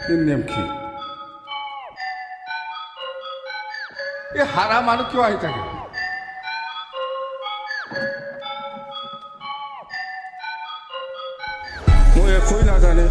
এই নেম কি এই হাৰা মানুহ কিয় আহি থাকে মই একোই নাজানে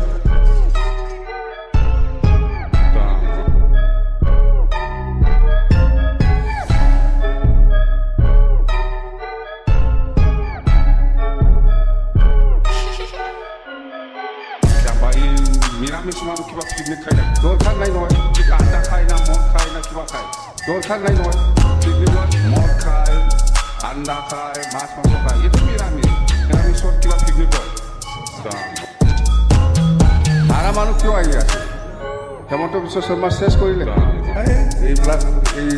নিরামিষ মানুষ কিবা পিকনিক খাই না দরকার নাই নহয় আটা খায় না মদ খায় না কিবা খায় দরকার নাই নহয় পিকনিকত মদ খায় আন্ডা খায় মাছ মাংস খায় এইটো নিৰামিষ নিৰামিষত কিবা পিকনিক হয় হাৰা মানুহ কিয় আহি আছে হেমন্ত বিশ্ব শৰ্মা শেষ কৰিলে এইবিলাক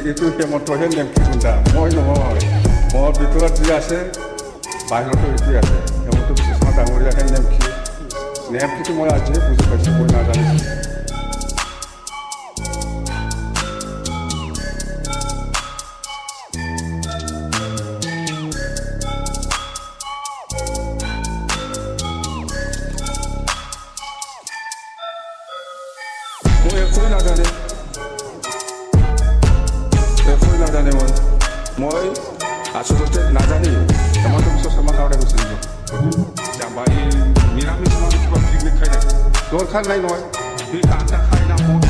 এইটো হেমন্তহে নেমকি গুণ্ডা মই নহয় মোৰ ভিতৰত যি আছে বাহিৰতো এইটোৱে আছে হেমন্ত বিশ্ব শৰ্মা ডাঙৰীয়াহে নেমকি নেমকিটো মই আজিয়ে বুজি পাইছোঁ মই নাজানিছোঁ মই একোই নাজানে মই আচলতে নাজানি হেমন্ত বিশ্ব শৰ্মাৰ কাৰণে গৈছিলোঁ নিৰামিষ মানুহ কিবা পিকনিক খাই থাকে দৰকাৰ নাই নহয় আটা খায় না মদ